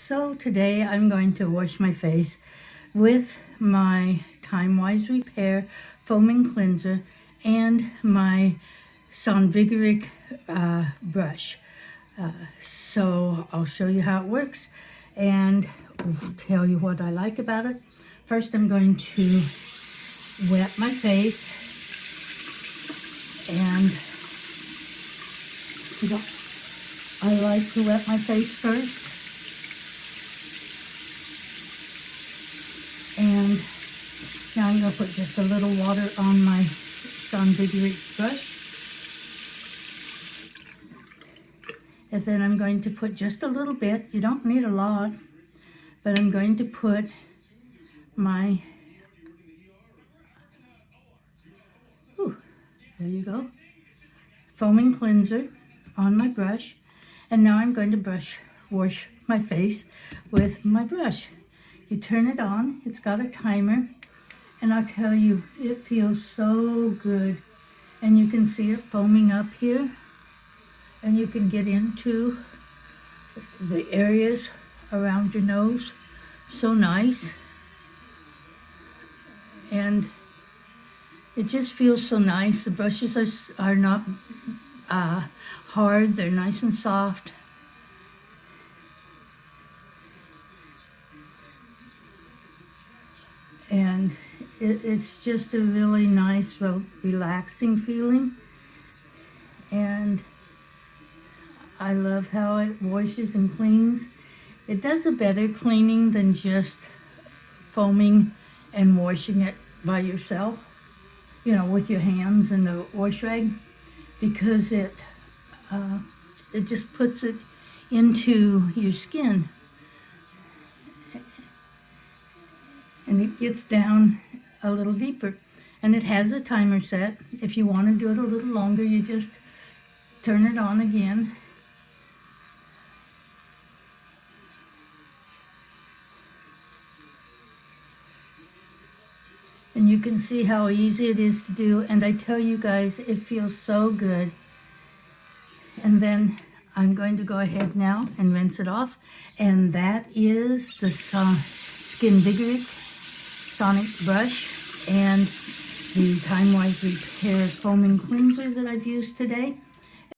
So today I'm going to wash my face with my TimeWise Repair Foaming Cleanser and my Skinvigorate brush. So I'll show you how it works and tell you what I like about it. First I'm going to wet my face, and I like to wet my face first. And now I'm going to put just a little water on my Skinvigorate brush. And then I'm going to put just a little bit. You don't need a lot, but I'm going to put my, there you go, foaming cleanser on my brush. And now I'm going to wash my face with my brush. You turn it on, it's got a timer, and I'll tell you, it feels so good. And you can see it foaming up here, and you can get into the areas around your nose. So nice. And it just feels so nice. The brushes are not hard, they're nice and soft. And it's just a really nice, relaxing feeling. And I love how it washes and cleans. It does a better cleaning than just foaming and washing it by yourself, you know, with your hands and the wash rag, because it just puts it into your skin. And it gets down a little deeper. And it has a timer set. If you want to do it a little longer, you just turn it on again. And you can see how easy it is to do. And I tell you guys, it feels so good. And then I'm going to go ahead now and rinse it off. And that is the Skinvigorate Sonic brush and the TimeWise Repair Foaming Cleanser that I've used today.